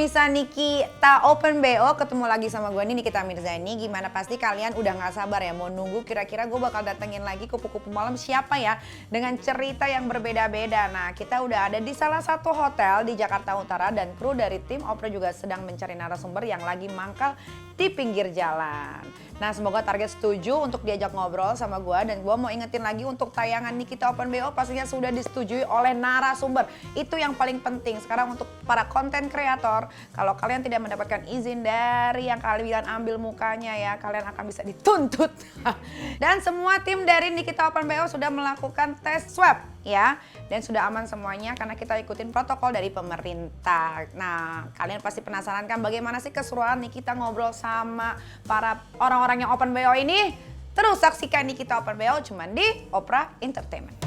pemirsa Nikita Open BO, ketemu lagi sama gue nih Nikita Mirzani. Gimana pasti kalian udah gak sabar ya mau nunggu kira-kira gue bakal datengin lagi kupu-kupu malam siapa ya, dengan cerita yang berbeda-beda. Nah, kita udah ada di salah satu hotel di Jakarta Utara dan kru dari tim Opera juga sedang mencari narasumber yang lagi mangkal di pinggir jalan. Nah, semoga target setuju untuk diajak ngobrol sama gue, dan gue mau ingetin lagi untuk tayangan Nikita Open BO pastinya sudah disetujui oleh narasumber. Itu yang paling penting. Sekarang untuk para konten kreator, kalau kalian tidak mendapatkan izin dari yang kalian ambil mukanya ya, kalian akan bisa dituntut. Dan semua tim dari Nikita Open BO sudah melakukan tes swab ya, dan sudah aman semuanya karena kita ikutin protokol dari pemerintah. Nah, kalian pasti penasaran kan bagaimana sih keseruan Nikita ngobrol sama para orang-orang yang Open BO ini? Terus saksikan Nikita Open BO cuman di Opera Entertainment.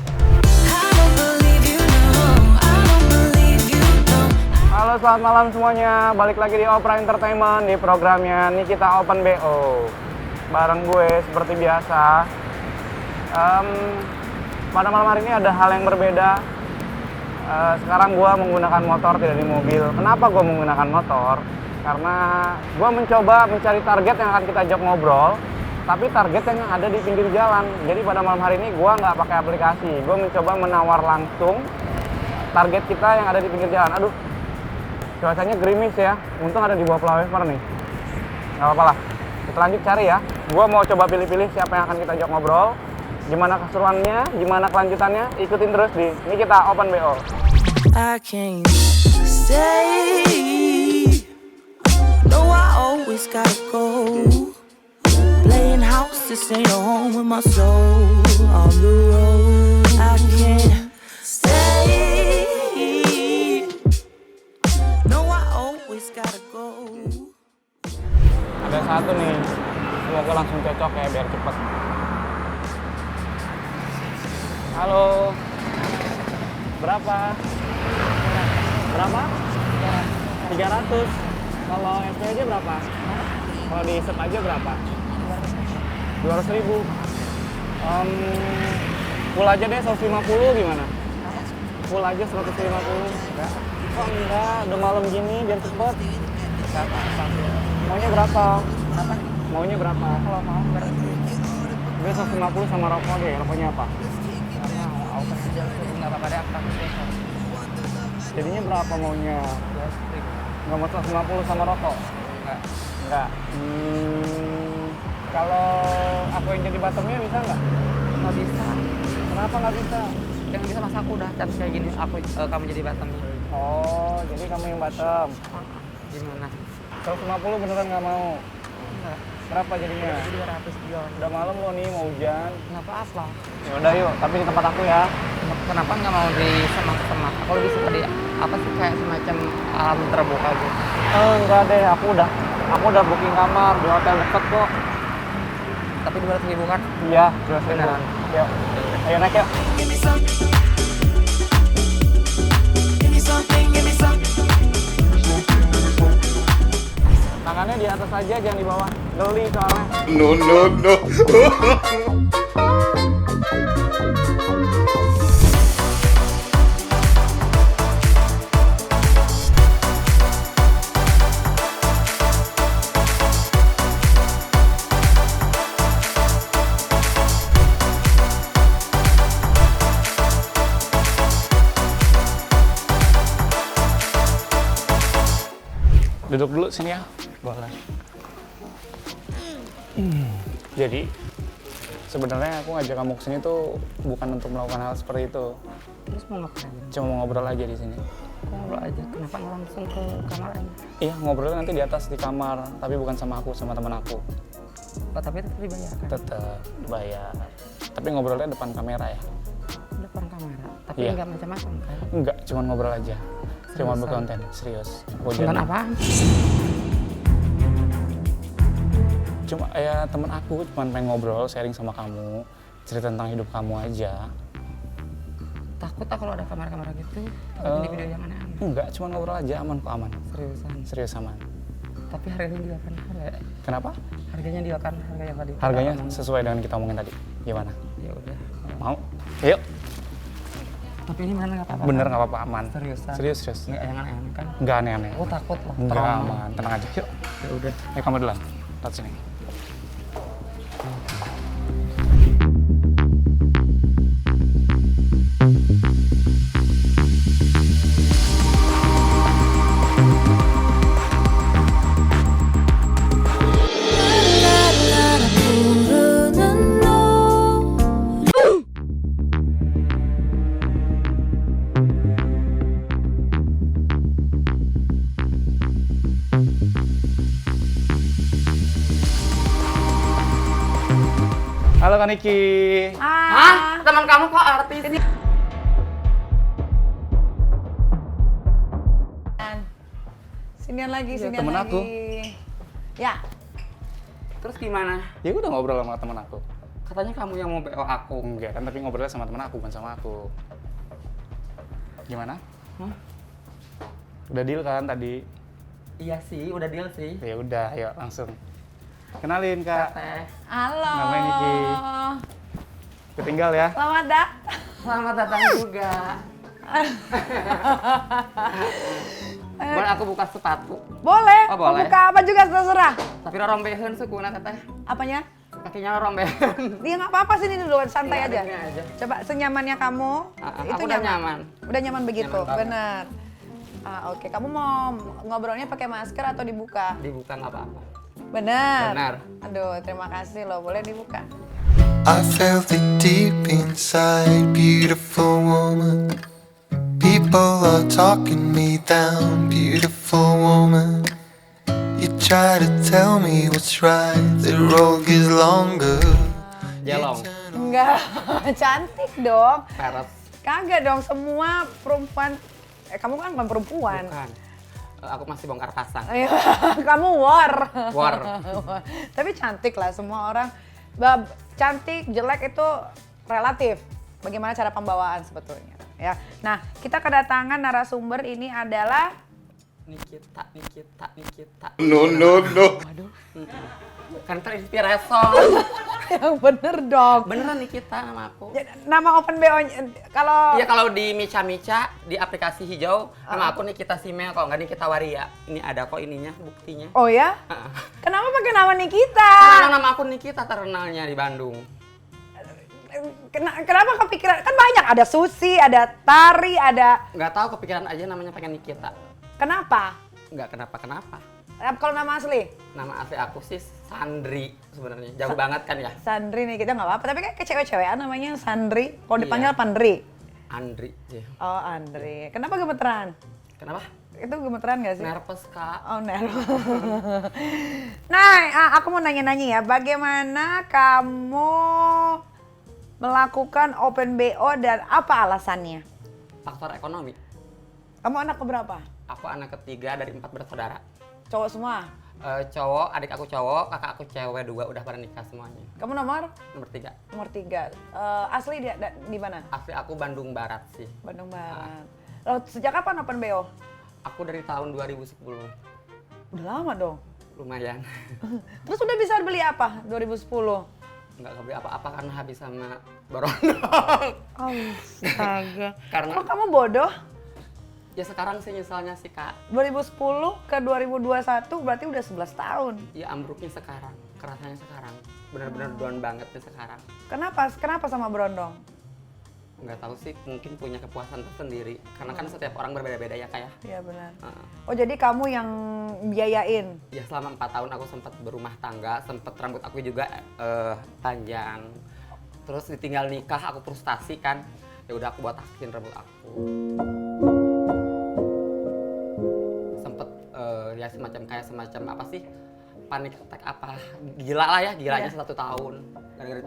Halo, selamat malam semuanya. Balik lagi di Opera Entertainment di programnya Nikita Open BO. Bareng gue seperti biasa. Pada malam hari ini ada hal yang berbeda. Sekarang gue menggunakan motor, tidak di mobil. Kenapa gue menggunakan motor? Karena gue mencoba mencari target yang akan kita ajak ngobrol, tapi target yang ada di pinggir jalan. Jadi pada malam hari ini gue nggak pakai aplikasi. Gue mencoba menawar langsung target kita yang ada di pinggir jalan. Aduh, cuacanya gerimis ya. Untung ada di bawah flyover nih. Gak apa-apa lah. Kita lanjut cari ya. Gue mau coba pilih-pilih siapa yang akan kita ajak ngobrol. Gimana keseruannya, gimana kelanjutannya, ikutin terus di Nikita Open BO. I can't stay. No, I always gotta go. Playing house, this ain't a home with my soul on the road. I can't stay. No, I always gotta go. Ada satu nih, semoga langsung cocok ya biar cepet. Halo, berapa? Berapa? 300. Kalau SP aja berapa? Kalau di set aja berapa? 200.000. Full aja deh 150 gimana? Full aja 150. Enggak. Oh enggak, udah malam gini biar cepet. Maunya berapa? Apa? Maunya berapa? Kalau mau berapa? Gue 150 sama rokok deh, rokoknya apa? Nggak apa-apa deh, aku spesial. Jadinya berapa maunya? Nggak mau 150 sama rokok? Nggak. Kalau aku yang jadi bottomnya bisa nggak? Nggak bisa. Kenapa nggak bisa? Yang bisa mas aku udah cantik kayak gini, kamu jadi bottomnya. Oh, jadi kamu yang bottom. Gimana? 150 beneran nggak mau? Enggak. Berapa jadinya? 200 jual. Udah malam loh nih, mau hujan. Nggak apa-apa. Ya udah yuk, tapi di tempat aku ya. Kenapa nggak mau di semak-semak? Aku lebih suka di apa sih, kayak semacam alam terbuka gitu. Enggak deh, aku udah booking kamar di hotel deket kok. Tapi 200.000 kan? Iya, 200.000. Beneran. Yuk, ayo naik yuk. Give me some. Give me something, give me some. Tangannya di atas aja, jangan di bawah. Geli soalnya. No. Duduk dulu sini ya. Boleh. Jadi sebenarnya aku ngajak kamu kesini tuh bukan untuk melakukan hal seperti itu. Terus mau ngapain? Cuma mau ngobrol aja di sini. Kok ngobrol aja? Kenapa nggak langsung ke kamar aja? Iya, ngobrolnya nanti di atas di kamar, tapi bukan sama aku, sama teman aku. Oh, tapi tetap dibayar kan? Tetap bayar. Tapi ngobrolnya depan kamera ya. Depan kamera. Tapi Iya. nggak macam-macam kan? Enggak, cuma ngobrol aja. Cuma Seriusan? berkonten, serius. Konten apaan? Cuma ya temen aku, cuma pengen ngobrol, sharing sama kamu, cerita tentang hidup kamu aja. Takut tak kalau ada kamera-kamera gitu? Ini video yang aneh-aneh. Enggak, cuma ngobrol aja, aman kok, aman. Seriusan. Serius aman. Tapi harganya juga kan harga. Kenapa? Harganya juga kan harga yang tadi. Harganya kita omongin. sesuai dengan kita omongin tadi. Gimana? Ya udah. Mau? Yuk. Tapi ini mana nggak apa-apa? Bener nggak apa-apa, aman. Seriusan? Serius. Nggak aneh-aneh kan? Nggak aneh-aneh. Aku takut loh. Nggak trauma. aman, tenang aja. Yuk. Ya udah. Ayo kamu duluan. Lihat sini. Halo Kak Niki. Hah? Teman kamu kok artis? Sinian lagi, Iya, sinian temen lagi. aku. Ya, Terus gimana? Ya udah ngobrol sama teman aku. Katanya kamu yang mau BO aku. Enggak kan, tapi ngobrolnya sama teman aku, bukan sama aku. Gimana? Hah? Udah deal kan tadi? Iya sih, udah deal sih. Ya udah, ayo langsung. Kenalin Kak. Teh. halo. Namanya Niki. Ketinggal ya. Selamat dah. Selamat datang juga. Boleh aku buka sepatu? Boleh. Oh, boleh. Mau buka apa juga terserah. Tapi rombeheun sukuna katanya. Apanya? Kakinya rombeheun. Dia nggak apa-apa sini dulu, santai Iya, aja. sini aja. Coba senyamannya kamu. Aku udah nyaman. Udah nyaman begitu, Nyaman banget. benar. Oke. Kamu mau ngobrolnya pakai masker atau dibuka? Dibuka nggak apa-apa. Benar. Benar. Aduh, terima kasih loh. Boleh dibuka. I felt it deep inside, beautiful woman. People are talking me down, beautiful woman. You try to tell me what's right, the road gets longer. Jelong. Enggak, cantik dong. Peres. Kagak dong, semua perempuan. Kamu kan bukan perempuan. Bukan. Aku masih bongkar pasang. Iya, kamu war. War. Tapi cantik lah semua orang. Cantik, jelek itu relatif. Bagaimana cara pembawaan sebetulnya, ya. Nah, kita kedatangan narasumber ini adalah Nikita. No, no, no. Kan terinspirasi. yang bener dong. Beneran Nikita nama aku. Ya, nama open BO kalau Iya kalau di Mica di aplikasi hijau nama aku Nikita Simel, kalau nggak Nikita Waria. Ini ada kok ininya buktinya. Oh ya? Heeh. Kenapa pakai nama Nikita? Karena nama aku Nikita terkenalnya di Bandung. Kenapa kepikiran? Kan banyak, ada Susi, ada Tari, ada. Nggak tahu kepikiran aja namanya pengen Nikita. Kenapa? Nggak kenapa. Kalau nama asli? Nama asli aku sih Sandri sebenarnya. Jauh banget kan ya? Sandri nih, kita nggak apa-apa. Tapi kayak cewek-cewekan namanya Sandri. Kalau Iya. dipanggil Pandri. Andri. Iya. Oh, Andri. Kenapa gemeteran? Kenapa? Itu gemeteran nggak sih? Nervous kak. Oh, nervous. Nah, aku mau nanya-nanya ya. Bagaimana kamu melakukan open BO dan apa alasannya? Faktor ekonomi. Kamu anak keberapa? Aku anak ketiga dari 4 bersaudara. Cowok semua? Cowok, adik aku cowok, kakak aku cewek 2 udah pada nikah semuanya. Kamu nomor? Nomor 3. Nomor 3. Asli dia di mana? Asli aku Bandung Barat sih. Bandung Barat. Loh, sejak kapan open BO? Aku dari tahun 2010. Udah lama dong. Lumayan. Terus udah bisa beli apa 2010? Nggak kebeli apa-apa karena habis sama berondong. Astaga. Karena Kok kamu bodoh? ya sekarang sih nyesalnya sih kak. 2010 ke 2021 berarti udah 11 tahun. Ya ambruknya sekarang, kerasanya sekarang. Bener-bener down bangetnya sekarang. Kenapa sama berondong? Nggak tahu sih, mungkin punya kepuasan tersendiri. Karena kan setiap orang berbeda-beda ya kak ya. Iya benar. Heeh. Oh jadi kamu yang biayain? Ya selama 4 tahun aku sempat berumah tangga, sempat rambut aku juga panjang. Terus ditinggal nikah, aku frustasi kan. Ya udah aku botakin rambut aku. Sempet ya semacam apa sih? Panik attack apa? Gila lah ya, gilanya Iya. 1 tahun. Gara-gara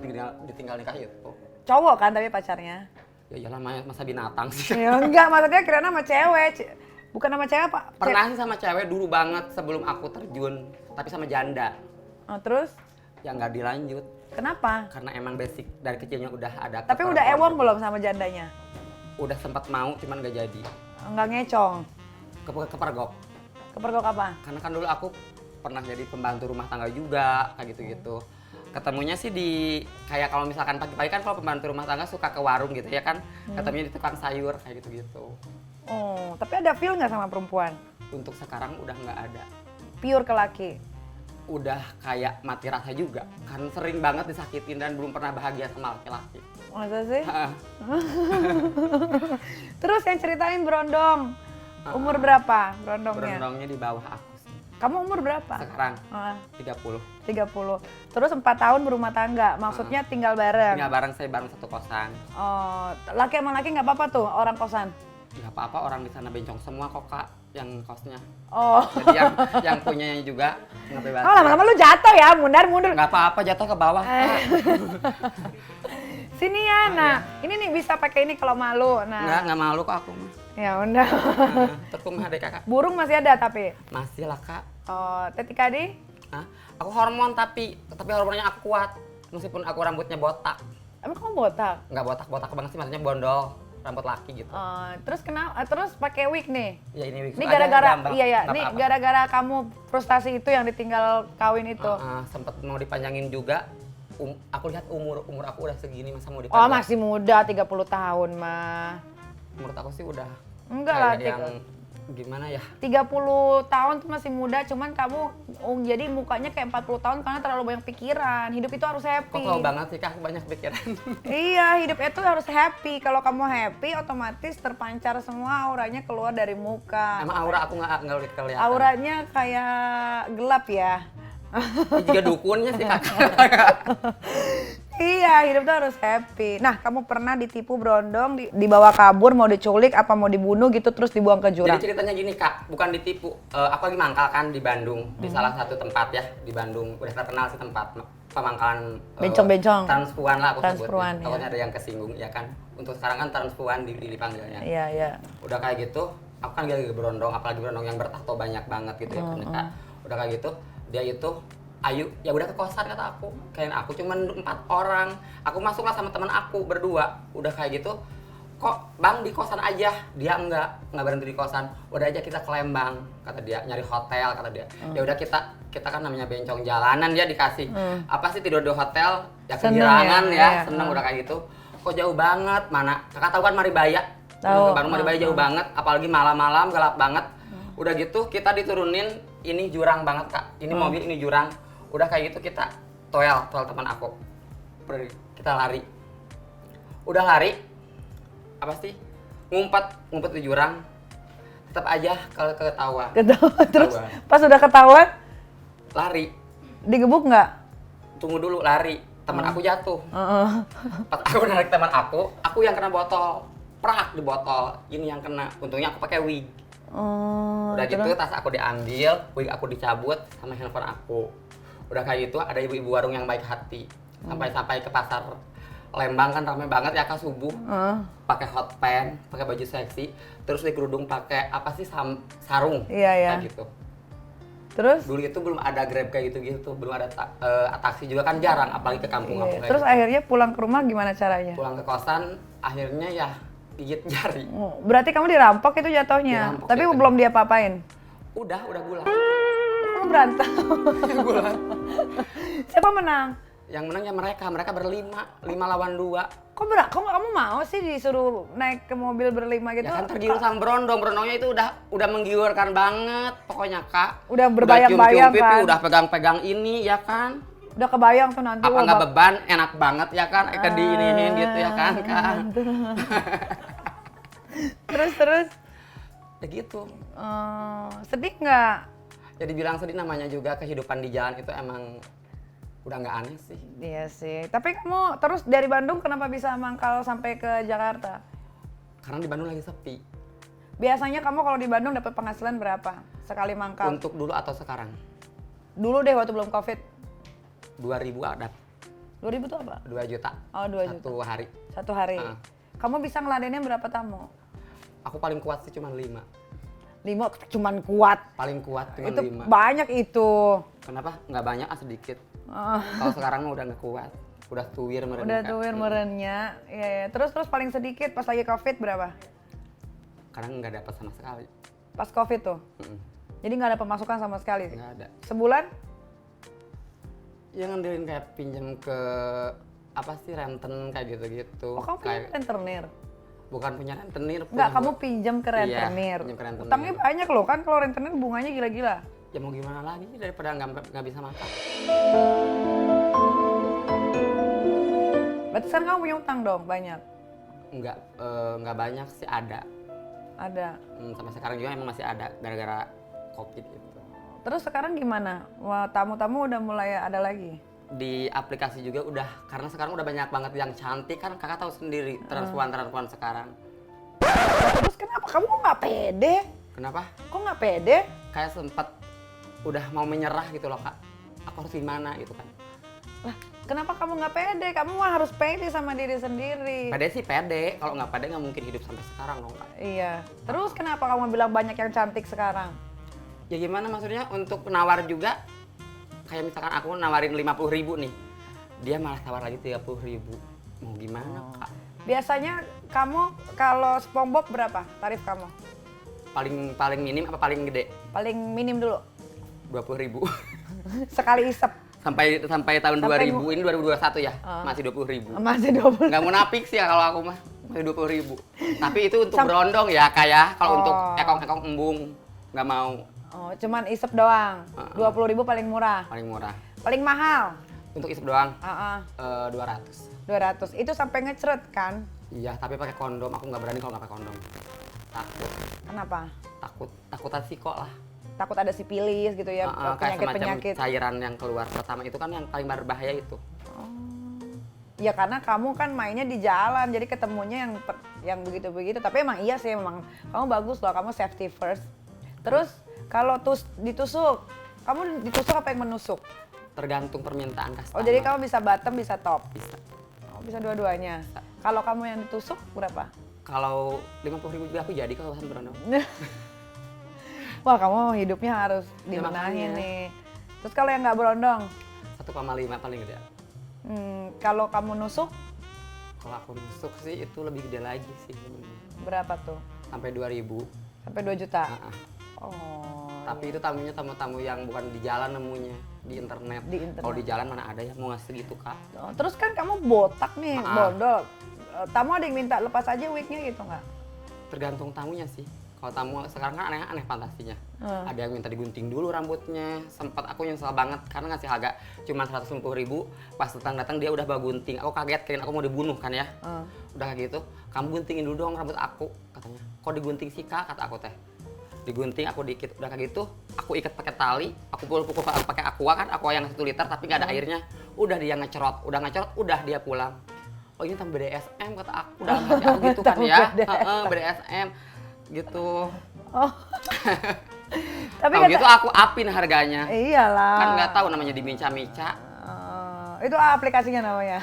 ditinggal nikah itu. Cowok kan tapi pacarnya? Ya iyalah masa binatang sih. Ya enggak, maksudnya kira sama cewek. Bukan sama cewek Pak? Pernah sih sama cewek dulu banget sebelum aku terjun, tapi sama janda. Oh, terus? Ya nggak dilanjut. Kenapa? Karena emang basic dari kecilnya udah ada. Tapi udah ewang belum sama jandanya? Udah sempat mau, cuman gak jadi. Enggak ngecong? Kepergok. Kepergok apa? Karena kan dulu aku pernah jadi pembantu rumah tangga juga, kayak gitu-gitu. Ketemunya sih di kayak kalau misalkan pagi-pagi kan kalau pembantu rumah tangga suka ke warung gitu ya kan. Ketemunya di tukang sayur kayak gitu-gitu. Oh, tapi ada feel nggak sama perempuan? Untuk sekarang udah nggak ada. Pure ke laki? Udah kayak mati rasa juga. Kan sering banget disakitin dan belum pernah bahagia sama laki-laki. Masa sih? Heeh. Terus yang ceritain berondong. Umur berapa berondongnya? Berondongnya di bawah aku sih. Kamu umur berapa? Sekarang Ah, 30. 30. Terus 4 tahun berumah tangga, maksudnya tinggal bareng. Tinggal bareng saya bareng satu kosan. Oh, laki sama laki nggak apa-apa tuh orang kosan? Nggak apa-apa orang di sana bencong semua kok kak yang kosnya. Oh. Jadi yang punyanya juga nggak bebas. Oh, lama-lama lu jatuh ya, mundur. Nggak apa-apa jatuh ke bawah. Kak. Sini ya, nah ini nih bisa pakai ini kalau malu. Nah, Nggak malu kok aku mah. ya udah. Tepung adek kakak. Burung masih ada tapi. Masih lah kak. Oh, Tetika di? Hah? Aku hormon tapi hormonnya aku kuat. Meskipun aku rambutnya botak. Emang kamu botak? Nggak botak banget sih, maksudnya bondol. Rambut laki gitu. Terus kenapa? Terus pakai wig nih? Ya ini Ini gara-gara iya ya, Nggak ini apa-apa. gara-gara kamu frustasi itu yang ditinggal kawin itu. Sempet mau dipanjangin juga. Aku lihat umur aku udah segini masa mau Oh, dipanjang. masih muda, 30 tahun mah. Menurut aku sih udah Enggak lah, kayak yang gimana ya? 30 tahun tuh masih muda, cuman kamu jadi mukanya kayak 40 tahun karena terlalu banyak pikiran. Hidup itu harus Kok happy. tahu banget sih kak, banyak pikiran. Iya, hidup itu harus happy. Kalau kamu happy, otomatis terpancar semua auranya keluar dari muka. Emang aura aku nggak kelihatan. Auranya kayak gelap ya. Ini juga dukunnya sih kak. Iya, hidup tuh harus happy. Nah, kamu pernah ditipu berondong, dibawa kabur, mau diculik, apa mau dibunuh gitu, terus dibuang ke jurang? Jadi ceritanya gini kak, bukan ditipu. Aku lagi mangkal kan di Bandung, di salah satu tempat ya di Bandung. Udah terkenal sih tempat pemangkalan. Bencong-bencong. Transpuan lah aku Transpuan, sebutnya. ya. Takutnya ada yang kesinggung ya kan. Untuk sekarang kan transpuan dipanggilnya. Iya, iya. Udah kayak gitu, aku kan lagi berondong, apalagi berondong yang bertato banyak banget gitu ya kan kak. Udah kayak gitu, dia itu ayo ya udah ke kosan kata aku. Kayak aku cuman 4 orang. Aku masuklah sama teman aku berdua. Udah kayak gitu, kok bang di kosan aja? Dia enggak berhenti di kosan. Udah aja kita ke Lembang kata dia, nyari hotel kata dia. Ya udah kita kan namanya bencong jalanan, dia dikasih apa sih tidur di hotel ya Seneng kegirangan ya, ya, iya. seneng. Udah kayak gitu, kok jauh banget. Mana kakak tahu kan Maribaya? Tahu. Ke Bandung Maribaya jauh banget, apalagi malam-malam gelap banget. Udah gitu kita diturunin, ini jurang banget kak. Ini mobil, ini jurang. Udah kayak gitu kita toel teman aku. Kita lari. Udah lari, apa sih? Ngumpet di jurang. Tetap aja kalau ketawa. Terus Ketahuan. pas udah ketahuan, Lari. digebuk nggak? Tunggu dulu lari. Teman aku jatuh. Pas aku narik teman aku yang kena botol. Prak di botol. Ini yang kena. Untungnya aku pakai wig. Udah gitu tas aku diambil, wig aku dicabut sama handphone aku. Udah kayak gitu ada ibu-ibu warung yang baik hati. Sampai ke pasar Lembang kan ramai banget ya kak subuh. Pakai hot pants, pakai baju seksi, terus di kerudung pakai apa sih sarung. Iya, iya. Kayak gitu. Terus? Dulu itu belum ada Grab kayak gitu-gitu, belum ada taksi juga kan jarang, apalagi ke kampung aku Iya. kayak Terus gitu. akhirnya pulang ke rumah gimana caranya? Pulang ke kosan, akhirnya ya gigit jari. Oh, berarti kamu dirampok itu jatuhnya, Dirampok tapi jatuhnya. belum dia apa-apain? Udah bulan. Kamu berantem. Bulan. Siapa menang? Yang menang ya mereka berlima, 5 lawan 2. Kok kamu mau sih disuruh naik ke mobil berlima gitu? Ya kan tergiur sama berondongnya itu udah menggiurkan banget pokoknya kak. Udah berbayang-bayang cium-cium pipi, kan? udah pegang-pegang ini ya kan. Udah kebayang tuh nanti. Apa wah, nggak beban, enak banget ya kan, ke diiniin gitu ya kan kak. Terus? Ya gitu. Sedih nggak? Jadi bilang sedih namanya juga kehidupan di jalan itu emang udah nggak aneh sih. Iya sih. Tapi kamu terus dari Bandung kenapa bisa mangkal sampai ke Jakarta? Karena di Bandung lagi sepi. Biasanya kamu kalau di Bandung dapat penghasilan berapa sekali mangkal? Untuk dulu atau sekarang? Dulu deh waktu belum Covid. 2.000 ada 2000 tuh apa? 2 juta. Oh, 2 juta. 1 hari. Satu hari. Kamu bisa ngeladenin berapa tamu? Aku paling kuat sih cuma 5. 5 cuman kuat. Paling kuat cuma Itu 5. banyak itu. Kenapa? Nggak banyak, sedikit. Kalau sekarang mah udah nggak kuat. Udah tuwir meren. Udah tuwir merennya. Iya. Terus paling sedikit pas lagi Covid berapa? Karena nggak dapat sama sekali. Pas Covid tuh. Jadi nggak ada pemasukan sama sekali. Nggak ada. Sebulan? Yang ngandelin kayak pinjam ke apa sih renten kayak gitu-gitu. Oh, kamu punya Kayak rentenir? bukan punya rentenir. Enggak, punya kamu gua. pinjam ke rentenir. pinjam ke rentenir. Utangnya banyak loh kan, kalau rentenir bunganya gila-gila. Ya mau gimana lagi daripada nggak bisa makan. Berarti sekarang kamu punya utang dong, banyak? Nggak banyak sih, ada. Ada. Sampai sekarang juga emang masih ada gara-gara COVID gitu. Terus sekarang gimana? Wah, tamu-tamu udah mulai ada lagi? Di aplikasi juga udah, karena sekarang udah banyak banget yang cantik kan, kakak tahu sendiri transpuan sekarang. Terus kenapa? Kamu kok nggak pede? Kenapa? Kok nggak pede? Kayak sempet udah mau menyerah gitu loh kak. Aku harus gimana gitu kan. Lah, kenapa kamu nggak pede? Kamu mah harus pede sama diri sendiri. Pede sih pede, kalau nggak pede nggak mungkin hidup sampai sekarang dong kak. Iya. Terus kenapa kamu bilang banyak yang cantik sekarang? Ya gimana maksudnya untuk nawar juga, kayak misalkan aku nawarin 50.000 nih, dia malah tawar lagi 30.000. Mau gimana kak? Biasanya kamu kalau SpongeBob berapa tarif kamu? Paling minim apa paling gede? Paling minim dulu. 20.000. Sekali isep. sampai tahun Sampai 2000 ini 2021 ya, masih 20.000. Masih 20. Nggak munafik sih ya kalau aku mah, masih 20.000. Tapi itu untuk berondong ya kayak, kalau untuk ekong-ekong embung nggak mau. Oh, cuman isep doang. 20.000 paling murah. Paling murah. Paling mahal? Untuk isep doang, Heeh. 200. 200. Itu sampai ngecret kan? Iya, tapi pakai kondom. Aku nggak berani kalau nggak pakai kondom. Takut, Kenapa? takut kok lah. Takut ada sipilis gitu ya, Kayak semacam penyakit-penyakit. cairan yang keluar pertama itu kan yang paling berbahaya itu. Ya karena kamu kan mainnya di jalan, jadi ketemunya yang begitu-begitu. Tapi emang iya sih, memang kamu bagus loh, kamu safety first. Terus kalau ditusuk, kamu ditusuk apa yang menusuk? Tergantung permintaan customer. Oh jadi kamu bisa bottom, bisa top? Bisa. Oh bisa dua-duanya? Kalau kamu yang ditusuk berapa? Kalau 50.000 juga aku jadi kalau pesan berondong. Wah kamu hidupnya harus Ya, dibenahin makanya. nih. Terus kalau yang nggak berondong? 1,5 paling gede. Kalau kamu nusuk, Kalau aku nusuk sih itu lebih gede lagi sih sebenarnya. berapa tuh? Sampai 2.000. Sampai 2 juta? Heeh. Oh. Tapi itu tamunya tamu-tamu yang bukan di jalan nemunya, di internet. Di internet. Kalau di jalan mana ada ya mau ngasih gitu kak. Oh, terus kan kamu botak nih, Maaf. bondol. Tamu ada yang minta lepas aja wignya gitu nggak? Tergantung tamunya sih. Kalau tamu sekarang kan aneh-aneh fantasinya. Ada yang minta digunting dulu rambutnya. Sempat aku nyesel banget karena ngasih harga cuma 150.000. Pas datang dia udah bawa gunting. Aku kaget, kirain aku mau dibunuh kan ya. Udah kayak gitu, kamu guntingin dulu dong rambut aku katanya. Kok digunting sih kak? Kata aku teh. Digunting aku dikit. Udah kayak gitu, aku ikat pakai tali. Aku pukul pakai aqua kan, aqua yang 1 liter tapi nggak ada airnya. Udah dia ngecerot, udah dia pulang. Oh ini tamu BDSM kata aku. Dalam hati aku gitu kan ya. BDSM gitu. Oh. Tapi Kalau gitu aku apin harganya. Iyalah. Kan nggak tahu namanya di mica-mica. Itu aplikasinya namanya.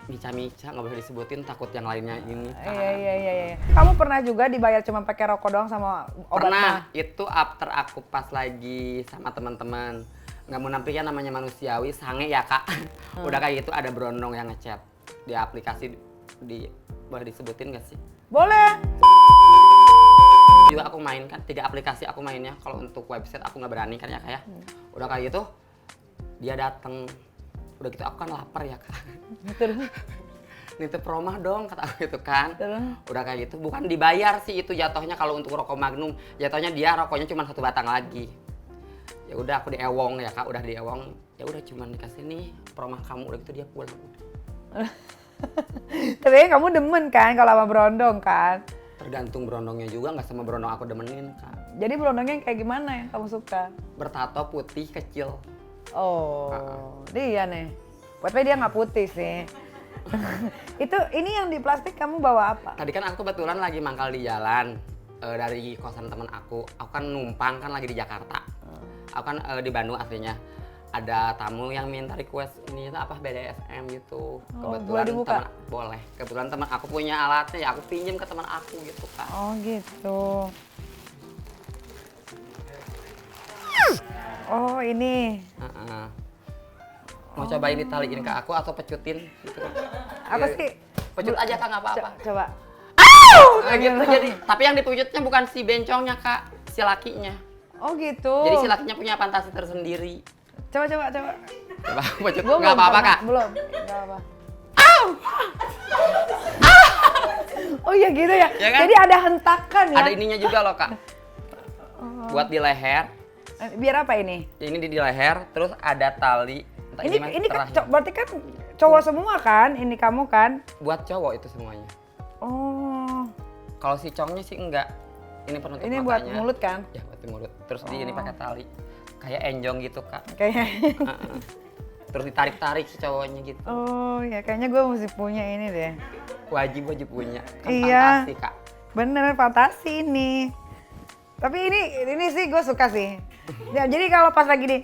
Mica-mica nggak boleh disebutin takut yang lainnya ini. Iya. Kamu pernah juga dibayar cuma pakai rokok doang sama obat Pernah, mah? itu after aku pas lagi sama teman-teman. Nggak mau nampilnya namanya manusiawi, sange ya kak. Udah kayak gitu ada berondong yang ngechat di aplikasi boleh disebutin nggak sih? Boleh. Juga aku main kan 3 aplikasi aku mainnya. Kalau untuk website aku nggak berani kan ya kak ya. Udah kayak gitu dia dateng. Udah gitu aku kan lapar ya kak. Terus? Nitip rumah dong kata aku gitu kan. Terus? Udah kayak gitu bukan dibayar sih itu jatuhnya. Kalau untuk rokok Magnum jatuhnya dia rokoknya cuma 1 batang lagi. Ya udah aku diewong ya kak, udah diewong. Ya udah cuman dikasih nih rumah kamu, udah gitu dia pulang. Tapi kamu demen kan kalau sama berondong kan? Tergantung berondongnya juga, nggak sama berondong aku demenin kak. Jadi berondongnya yang kayak gimana yang kamu suka? Bertato putih kecil. Oh, dia nih. Buat dia nggak putih sih. Ini yang di plastik kamu bawa apa? Tadi kan aku kebetulan lagi mangkal di jalan dari kosan teman aku. Aku kan numpang kan lagi di Jakarta. Aku kan di Bandung aslinya. Ada tamu yang minta request ini apa BDSM gitu. Boleh dibuka? Boleh. Kebetulan teman aku punya alatnya ya aku pinjem ke teman aku gitu kak. Oh gitu. Oh ini. Mau cobain ditaliin ke aku atau pecutin gitu. Apa Ya, sih? Pecut aja kak nggak apa-apa. Coba. Nah, gitu jadi. Tapi yang dipucutnya bukan si bencongnya kak, si lakinya. Oh gitu. Jadi si lakinya punya fantasi tersendiri. Coba. Coba pecut. Gua Nggak belum apa-apa, pernah- Kak. Belum, nggak apa. Oh iya gitu ya? Ya kan? Jadi ada hentakan ya? Ada ininya juga loh, Kak. Buat di leher. Biar apa ini? Ini di leher, terus ada tali. Entah Ini gimana ini kan terahnya. berarti kan cowok semua kan? Ini kamu kan? Buat cowok itu semuanya. Oh, Kalau si congnya sih enggak. Ini penutup ini buat matanya. mulut kan? Ya, buat di mulut. Terus di ini pakai tali. Kayak enjong gitu, Kak. Kayaknya. Heeh. Terus ditarik-tarik si cowoknya gitu. Oh ya, kayaknya gue mesti punya ini deh. Wajib punya. Kan Iya. fantasi, Kak. Bener, fantasi ini. Tapi ini sih gue suka sih. Ya, jadi kalau pas lagi di,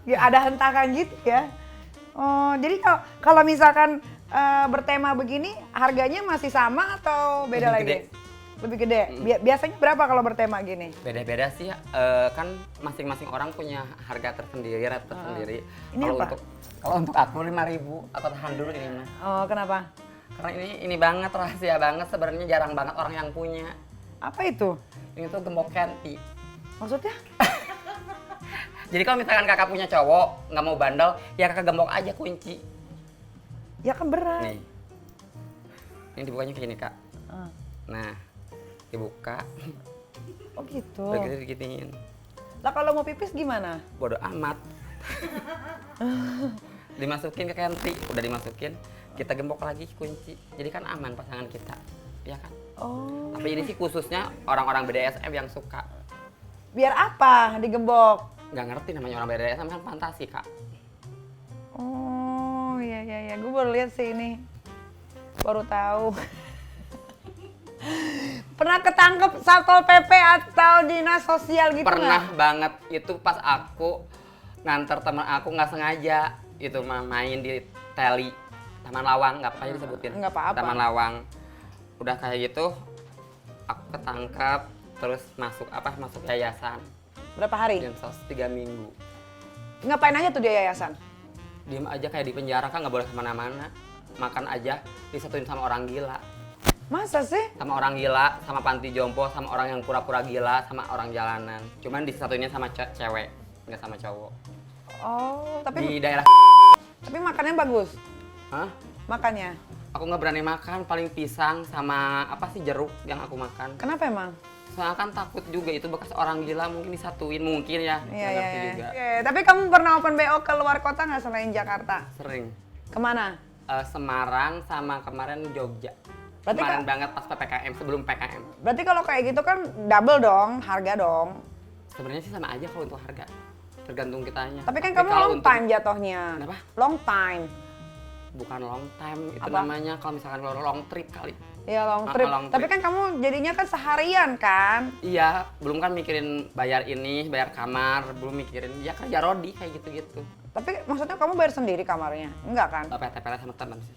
ya ada hentakan gitu ya. Oh, jadi kalau misalkan bertema begini, harganya masih sama atau beda Lebih lagi? gede. Lebih gede. Biasanya berapa kalau bertema gini? Beda-beda sih ya. Kan masing-masing orang punya harga tersendiri, rate tersendiri. Ini apa? Kalau untuk aku 5.000, aku tahan dulu ini mah. Oh, kenapa? Karena ini banget rahasia banget, sebenarnya jarang banget orang yang punya. Apa itu? Ini tuh gembok Kenti. Maksudnya? Jadi kalau misalkan kakak punya cowok nggak mau bandel, ya kakak gembok aja kunci. Ya kan berat. Nih, ini dibukanya kayak gini, Kak. Ah. Nah, dibuka, Oh gitu. udah gitu diginiin. Lah kalau mau pipis gimana? Bodoh amat. Dimasukin ke Kenti, udah dimasukin, kita gembok lagi kunci. Jadi kan aman pasangan kita, ya kan? Oh. Tapi ini sih khususnya orang-orang BDSM yang suka. Biar apa digembok? Nggak ngerti namanya orang BDSM kan fantasi, Kak. Oh, iya. Gue baru lihat sih ini. Baru tahu. Pernah ketangkep Satpol PP atau dinas sosial gitu Pernah nggak? banget, itu pas aku nganter teman aku nggak sengaja itu main di teli Taman Lawang, nggak apa-apa ya disebutin. Nggak apa-apa. Taman Lawang. Udah kayak gitu, aku ketangkep, terus masuk yayasan. Berapa hari? Dinsos 3 minggu. Ngapain aja tuh di yayasan? Diem aja kayak di penjara, kan nggak boleh kemana-mana. Makan aja disatuin sama orang gila. Masa sih? Sama orang gila, sama panti jompo, sama orang yang pura-pura gila, sama orang jalanan. Cuman disatuinnya sama cewek, nggak sama cowok. Oh, Di daerah tapi makannya bagus. Hah? Makannya. Aku nggak berani makan, paling pisang sama apa sih jeruk yang aku makan. Kenapa emang? Soalnya kan takut juga itu bekas orang gila mungkin disatuin mungkin ya. Iya, Nggak ngerti juga. Oke, tapi kamu pernah open BO ke luar kota nggak selain Jakarta? Sering. Kemana? Semarang sama kemarin Jogja. Berarti Kemarin banget pas PPKM, sebelum PKM. Berarti kalau kayak gitu kan double dong, harga dong. Sebenarnya sih sama aja kalau untuk harga. Tergantung kitanya. Tapi kan kamu kalau long time jatuhnya. Kenapa? Long time. Bukan long time, itu Apa? namanya kalau misalkan lo long trip kali. Iya long trip. long Tapi trip. kan kamu jadinya kan seharian kan? Iya, belum kan mikirin bayar ini, bayar kamar, belum mikirin ya kerja rodi kayak gitu-gitu. Tapi maksudnya kamu bayar sendiri kamarnya? Enggak kan? TPL sama teman sih.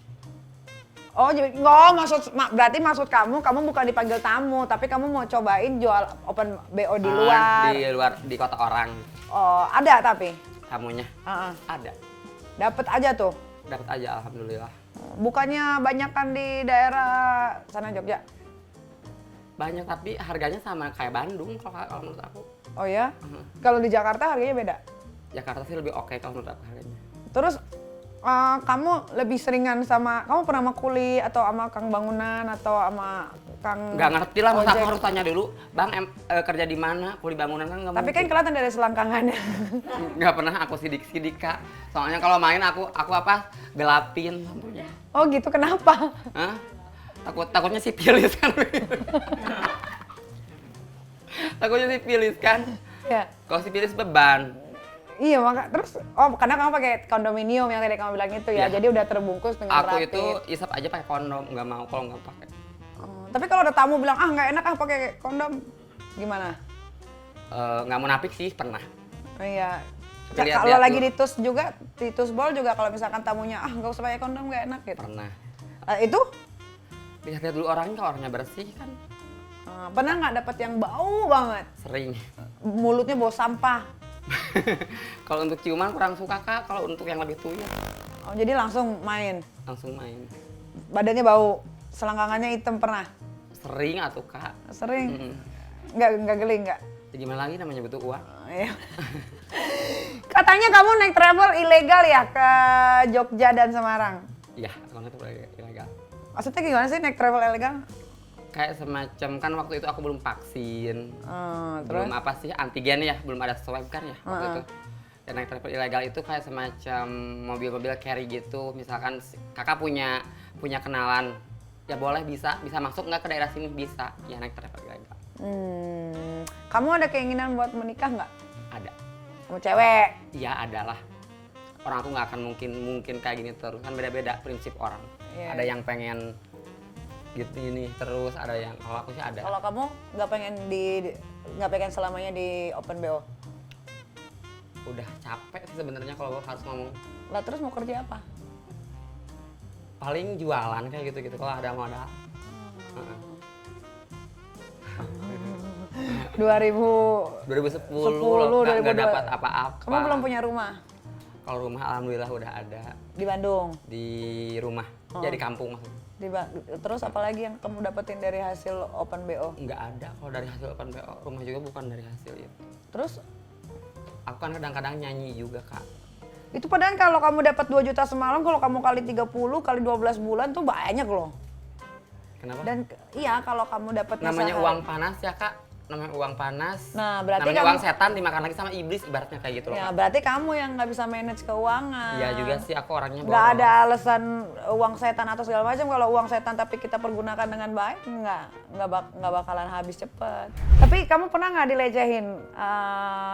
Oh, jadi nggak berarti maksud kamu bukan dipanggil tamu, tapi kamu mau cobain jual open BO di luar. Di luar, di kota orang. Oh, ada tapi. Tamunya Heeh. ada. Dapat aja tuh. Dapat aja alhamdulillah. Bukannya banyak kan di daerah sana Jogja? Banyak tapi harganya sama kayak Bandung kalau menurut aku. Oh ya? Kalau di Jakarta harganya beda. Jakarta sih lebih oke kalau menurut aku harganya. Terus kamu lebih seringan kamu pernah sama kuli atau sama Kang Bangunan atau sama Kang Nggak ngerti lah, masa aku ojek? harus tanya dulu, Bang kerja di mana? Kuli bangunan kan nggak Tapi kan mungkin. kelihatan dari selangkangannya. Nggak pernah aku sidik-sidik, Kak. Soalnya kalau main aku apa? Gelapin lampunya. Oh gitu, kenapa? Hah? Takutnya sipilis kan. Takutnya sipilis kan. Ya. Kalau sipilis beban. Iya, terus karena kamu pakai kondominium yang tadi kamu bilang itu ya. Iya. Jadi udah terbungkus dengan Aku rapid. itu isap aja pakai kondom, nggak mau kalau nggak pakai. Oh, tapi kalau ada tamu bilang nggak enak pakai kondom, gimana? Nggak munafik sih, pernah. Oh, iya. Tapi lihat- Kalau lihat lagi dulu. di tus ball juga kalau misalkan tamunya nggak usah pakai kondom nggak enak gitu. Pernah. Itu Lihat dulu orangnya, kalau orangnya bersih kan pernah nggak dapet yang bau banget? sering. Mulutnya bau sampah. Kalau untuk ciuman kurang suka, Kak. Kalau untuk yang lebih tuyul Oh, jadi langsung main. langsung main. Badannya bau, selangkangannya hitam pernah? Sering atuh, Kak. Sering? Mm-mm. Nggak geli nggak? Ya gimana lagi, namanya butuh uang. Iya. Katanya kamu naik travel ilegal ya ke Jogja dan Semarang. Iya, aku itu ilegal. Maksudnya gimana sih naik travel ilegal? Kayak semacam kan waktu itu aku belum vaksin. Terus? Belum apa sih antigen ya, belum ada swab kan ya waktu itu. Dan naik travel ilegal itu kayak semacam mobil-mobil carry gitu. Misalkan kakak punya kenalan, ya boleh bisa masuk nggak ke daerah sini bisa. Ya naik travel ilegal. Kamu ada keinginan buat menikah nggak? Ada. Kamu cewek? Iya ada lah. Orang aku nggak akan mungkin kayak gini terus, kan beda-beda prinsip orang. Iya. Ada yang pengen gitu ini terus, ada yang kalau aku sih ada. Kalau kamu nggak pengen selamanya di open BO? Udah capek sih sebenarnya kalau harus ngomong. Lah terus mau kerja apa? Paling jualan kayak gitu-gitu kalau ada modal. 2010 nggak dapat apa-apa. Kamu belum punya rumah? Kalau rumah alhamdulillah udah ada Di Bandung? di rumah, ya di kampung maksudnya. Terus apalagi yang kamu dapetin dari hasil open BO? Nggak ada kalau dari hasil open BO, rumah juga bukan dari hasil itu. Terus? Aku kan kadang-kadang nyanyi juga kak. Itu padahal kalau kamu dapat 2 juta semalam, kalau kamu kali 30 kali 12 bulan tuh banyak loh. Kenapa? Dan iya kalau kamu dapat Namanya uang panas ya kak. Namanya uang panas. Nah, berarti namanya kamu, uang setan dimakan lagi sama iblis, ibaratnya kayak gitu loh. ya Kak. berarti kamu yang nggak bisa manage keuangan. Iya juga sih, aku orangnya Nggak boros. ada alasan uang setan atau segala macam. Kalau uang setan tapi kita pergunakan dengan baik, nggak bakalan habis cepet. Tapi kamu pernah nggak dilecehin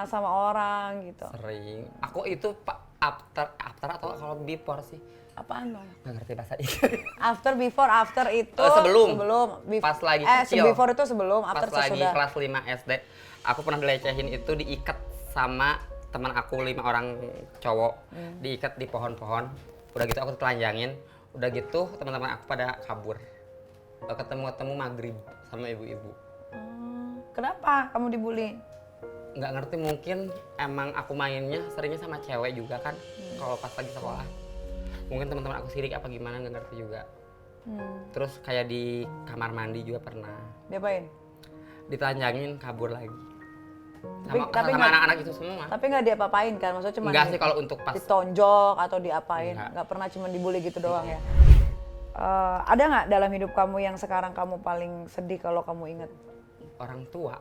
sama orang gitu? Sering. Aku itu after atau kalau before sih. Apaan dong? Nggak ngerti bahasa Inggris. After itu Sebelum. Bef- Pas lagi kecil. Before itu sebelum, after Pas lagi sesudah. kelas 5 SD, aku pernah dilecehin itu diikat sama teman aku 5 orang cowok. Diikat di pohon-pohon. Udah gitu aku telanjangin. Udah gitu teman-teman aku pada kabur. Ketemu maghrib sama ibu-ibu. Kenapa kamu dibully? Nggak ngerti, mungkin emang aku mainnya seringnya sama cewek juga kan. Kalau pas lagi sekolah. Mungkin teman-teman aku sirik apa gimana, nggak ngerti juga. Terus kayak di kamar mandi juga pernah. Diapain? Ditelanjangin, kabur lagi. Tapi Sama nggak- anak-anak itu semua. Tapi nggak diapa-apain kan? Maksudnya cuma Enggak sih kalau untuk pas ditonjok atau diapain? Nggak. Nggak pernah cuma dibully gitu doang ya? Ada nggak dalam hidup kamu yang sekarang kamu paling sedih kalau kamu inget? orang tua.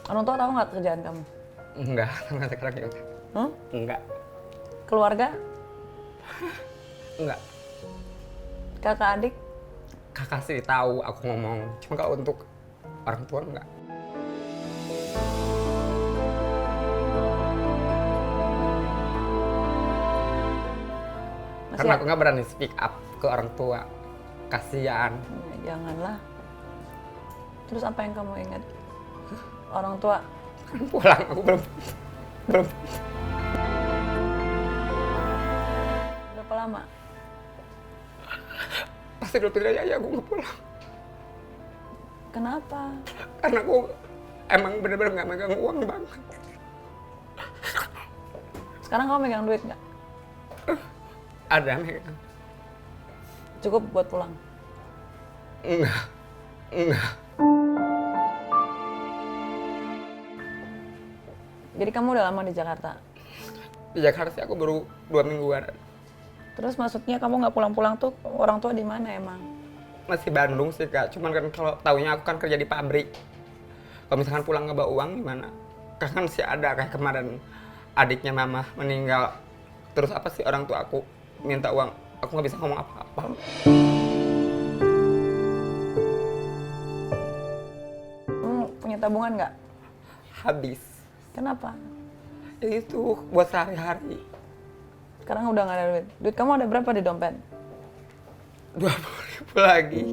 Orang tua tahu nggak kerjaan kamu? Enggak, sampai sekarang juga. Enggak. Keluarga? Enggak. Kakak adik? Kakak sih tahu aku ngomong, cuma kalau untuk orang tua enggak. Karena aku nggak berani speak up ke orang tua, kasihan. Ya, janganlah. Terus apa yang kamu ingat? Orang tua? Kan pulang, aku belum. Berapa lama? Pas Idul Fitri aja aku nggak pulang. Kenapa? Karena aku emang bener-bener nggak megang uang banget. Sekarang kamu megang duit nggak? Ada megang. Cukup buat pulang? Enggak. Jadi kamu udah lama di Jakarta? Di Jakarta sih aku baru 2 mingguan. Terus maksudnya kamu nggak pulang-pulang tuh orang tua di mana emang? Masih Bandung sih kak, cuman kan kalau taunya aku kan kerja di pabrik. Kalau misalkan pulang nggak bawa uang gimana? Kan sih ada kayak kemarin adiknya mama meninggal. Terus apa sih orang tua aku minta uang, aku nggak bisa ngomong apa-apa. Kamu punya tabungan nggak? Habis. Kenapa? Ya itu buat sehari-hari. Sekarang udah nggak ada duit. Duit kamu ada berapa di dompet? 20.000 lagi.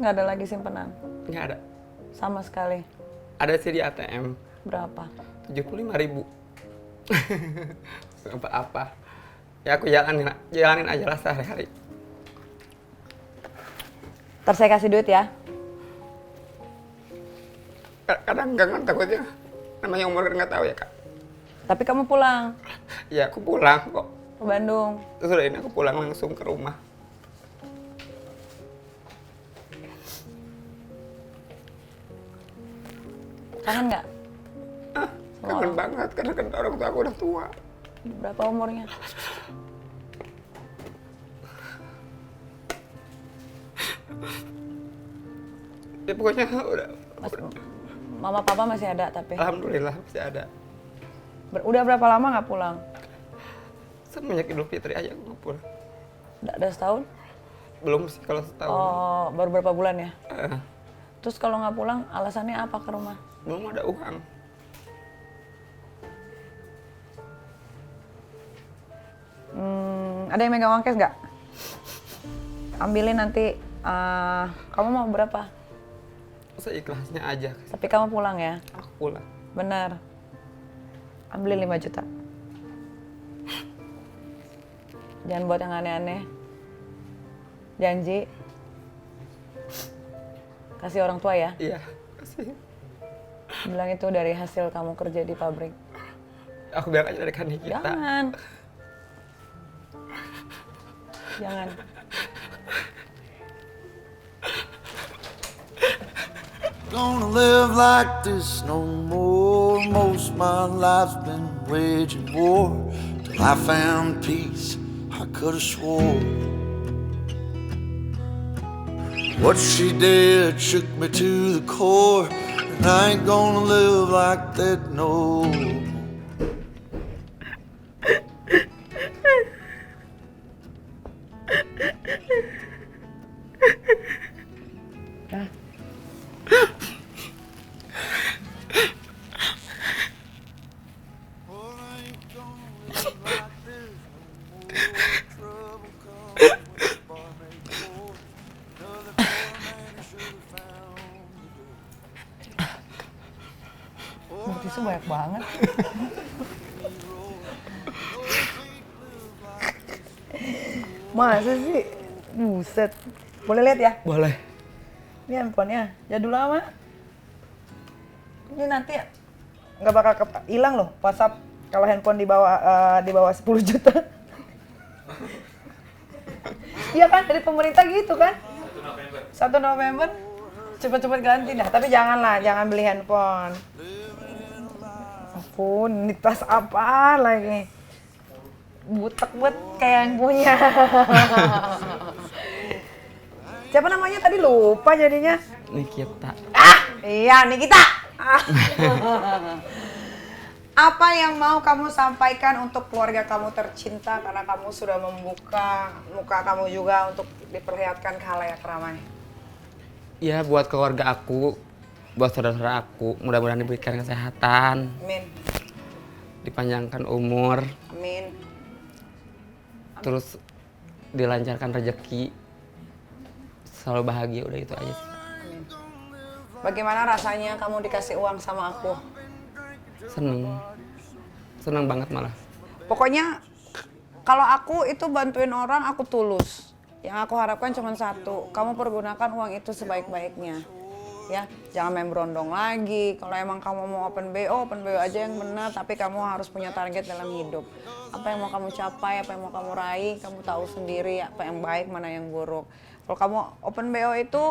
Nggak ada lagi simpenan? Nggak ada. Sama sekali? Ada sih di ATM. Berapa? 75.000. Apa-apa. Ya aku jalanin aja lah sehari-hari. Ntar saya kasih duit ya. Kadang enggak kan takutnya. Namanya umur kan nggak tahu ya kak. Tapi kamu pulang Ya aku pulang kok. ke Bandung. Terus udah ini aku pulang langsung ke rumah. Kangen nggak? Kangen banget karena kan orang tua aku udah tua. Berapa umurnya? Ya pokoknya udah. Mama papa masih ada tapi. Alhamdulillah masih ada. Udah berapa lama nggak pulang? Semenjak Idul Fitri aja aku nggak pulang. Udah setahun? Belum sih kalau setahun. Oh, baru berapa bulan ya? Eh, Terus kalau nggak pulang, alasannya apa ke rumah? belum ada uang. Ada yang megang uang cash nggak? Ambilin nanti. Kamu mau berapa? Seikhlasnya aja. Tapi kamu pulang ya? Aku pulang. Benar. Ambilin 5 juta. Jangan buat yang aneh-aneh. Janji. Kasih orang tua ya. Iya, kasih. Bilang itu dari hasil kamu kerja di pabrik. Aku bilang aja dari kandang kita. Jangan. Jangan. Gonna live like this no more. Most my life's been waging war. Till I found peace, I could've swore. What she did shook me to the core. And I ain't gonna live like that no more. Tisu banyak banget. Masa sih? Buset. Boleh lihat ya? Boleh. Ini handphonenya. Jadul lama. Ini nanti nggak bakal hilang loh WhatsApp kalau handphone di bawah 10 juta. Iya kan? Dari pemerintah gitu kan? 1 November. Cepet-cepet ganti dah. Tapi janganlah, jangan beli handphone. Ampun, ini tas apa lagi? Butek buat kayak yang punya. Siapa namanya tadi lupa jadinya? Nikita. Iya, Nikita. Apa yang mau kamu sampaikan untuk keluarga kamu tercinta karena kamu sudah membuka muka kamu juga untuk diperlihatkan ke khalayak ramai? Ya buat keluarga aku, buat saudara-saudara aku, mudah-mudahan diberikan kesehatan, Amin. dipanjangkan umur, Amin. terus dilancarkan rezeki, selalu bahagia, udah itu aja sih. Bagaimana rasanya kamu dikasih uang sama aku? Seneng banget malah. Pokoknya kalau aku itu bantuin orang, aku tulus. Yang aku harapkan cuma satu, kamu pergunakan uang itu sebaik-baiknya. Ya, jangan main berondong lagi. Kalau emang kamu mau open BO aja yang benar, tapi kamu harus punya target dalam hidup. Apa yang mau kamu capai, apa yang mau kamu raih, kamu tahu sendiri apa yang baik, mana yang buruk. Kalau kamu open BO itu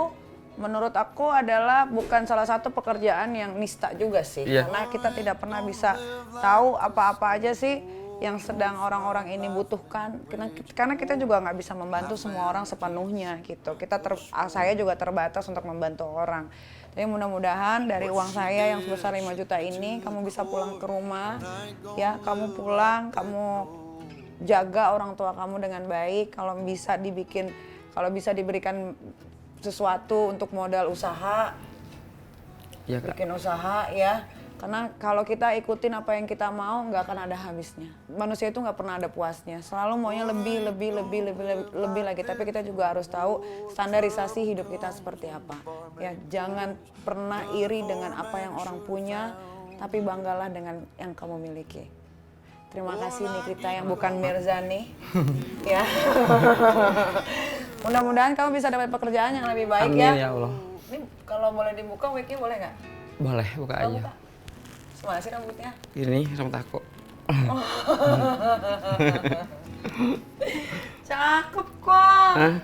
menurut aku adalah bukan salah satu pekerjaan yang nista juga sih. Iya. Karena kita tidak pernah bisa tahu apa-apa aja sih yang sedang orang-orang ini butuhkan. Karena kita juga nggak bisa membantu semua orang sepenuhnya gitu. Saya juga terbatas untuk membantu orang. Jadi mudah-mudahan dari uang saya yang sebesar 5 juta ini kamu bisa pulang ke rumah, ya kamu pulang, kamu jaga orang tua kamu dengan baik. Kalau bisa diberikan sesuatu untuk modal usaha, Ya, Kak. bikin usaha ya. Karena kalau kita ikutin apa yang kita mau, nggak akan ada habisnya. Manusia itu nggak pernah ada puasnya. Selalu maunya lebih lagi. Tapi kita juga harus tahu standarisasi hidup kita seperti apa. Ya, jangan pernah iri dengan apa yang orang punya, tapi banggalah dengan yang kamu miliki. Terima kasih Nikita yang bukan Mirzani. Ya. Mudah-mudahan kamu bisa dapat pekerjaan yang lebih baik. Amin ya Allah. Ini kalau boleh dibuka wignya boleh nggak? Boleh, buka aja. Buka. Mana sih rambutnya? Ini rambut aku. Cakep kok. Hah?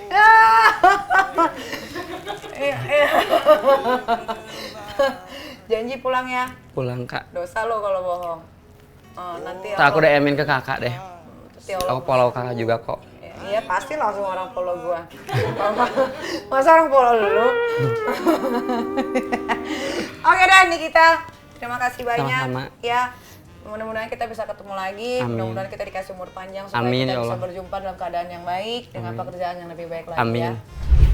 Ya, Janji pulang ya. Pulang kak. Dosa lo kalau bohong. Oh, nanti Ntar aku DM-in ke kakak deh. Nanti Allah- Aku follow kakak juga kok. Iya pasti langsung orang follow gua. Masa orang follow lu? Oke deh Nikita, terima kasih banyak. Sama-sama. Ya, mudah-mudahan kita bisa ketemu lagi. Amin. Mudah-mudahan kita dikasih umur panjang supaya Amin, kita ya bisa Allah. berjumpa dalam keadaan yang baik dengan pekerjaan yang lebih baik lagi Amin. ya.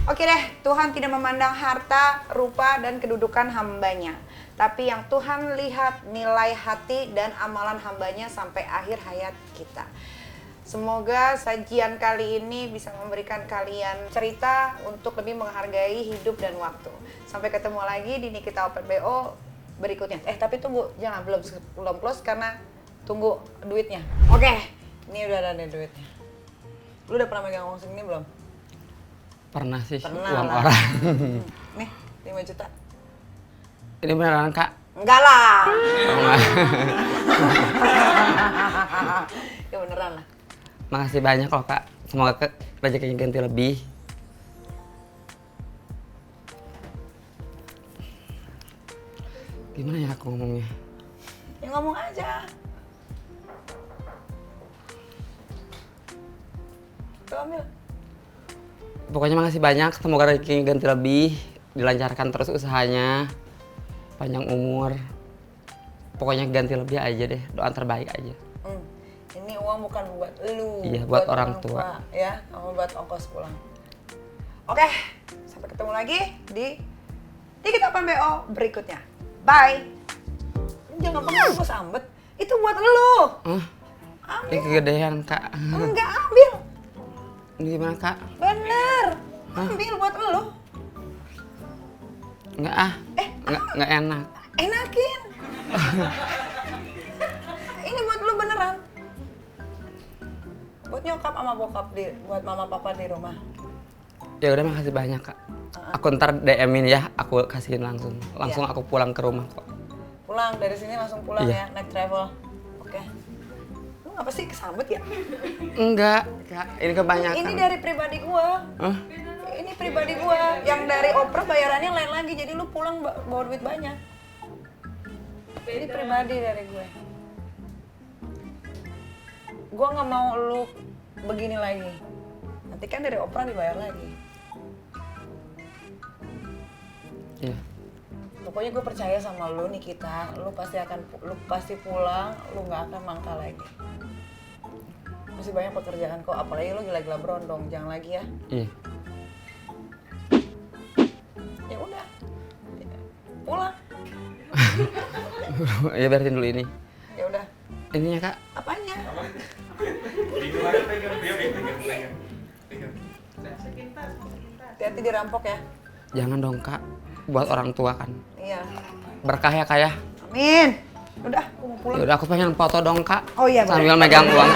Oke deh, Tuhan tidak memandang harta, rupa, dan kedudukan hambanya. Tapi yang Tuhan lihat nilai hati dan amalan hambanya sampai akhir hayat kita. Semoga sajian kali ini bisa memberikan kalian cerita untuk lebih menghargai hidup dan waktu. Sampai ketemu lagi di Nikita Open BO berikutnya. Tapi tunggu, jangan belum close karena tunggu duitnya. Oke, ini udah ada nih duitnya. Lu udah pernah megang uang segini belum? Pernah sih Pernah uang lah. orang. Nih, 5 juta. Ini beneran kak? Enggak lah. Oh, enggak. Ya beneran lah. Makasih banyak loh kak. Semoga rezekinya ganti lebih. Gimana ya aku ngomongnya? Ya ngomong aja. Tuh ambil. Pokoknya makasih banyak. Semoga rezekinya ganti lebih. Dilancarkan terus usahanya. Panjang umur. Pokoknya ganti lebih aja deh. Doa terbaik aja. Ini uang bukan buat lu. Iya, buat orang tua. Ya, kamu buat ongkos pulang. Oke, sampai ketemu lagi di Nikita Open BO berikutnya. Bye. Jangan pernah gue sambet. Itu buat lu. Ini kegedean kak. Enggak ambil. Ini gimana kak? Bener. Ambil buat lu. Enggak ah. Enggak enak. Enakin. Ini buat lu beneran. Buat nyokap sama bokap buat mama papa di rumah. Ya udah makasih banyak kak. Aku ntar DM-in ya, aku kasihin langsung. Langsung Iya. aku pulang ke rumah kok. Pulang dari sini langsung pulang Iya. ya, naik travel. Oke. Lu ngapa sih kesambet ya? Enggak, kak. Ini kebanyakan. Ini dari pribadi gua. Hah? Ini pribadi gua. Yang dari Oprah bayarannya lain lagi, jadi lu pulang bawa duit banyak. Ini pribadi dari gue. Gua nggak mau lu begini lagi. Nanti kan dari Oprah dibayar lagi. Iya. Pokoknya gue percaya sama lu Nikita, lu pasti pulang, lu nggak akan mangkal lagi. Masih banyak pekerjaan kok, apalagi lu gila-gila berondong, jangan lagi ya. Iya. Ya udah, pulang. Ya beresin dulu ini. Ya udah, Ininya kak. apanya? Hati-hati dirampok ya. Jangan dong kak. Buat orang tua kan. Iya. Berkah ya kak ya. Amin. Udah, aku mau pulang. Ya udah aku pengen foto dong kak. Oh iya, boleh. Sambil megang uang.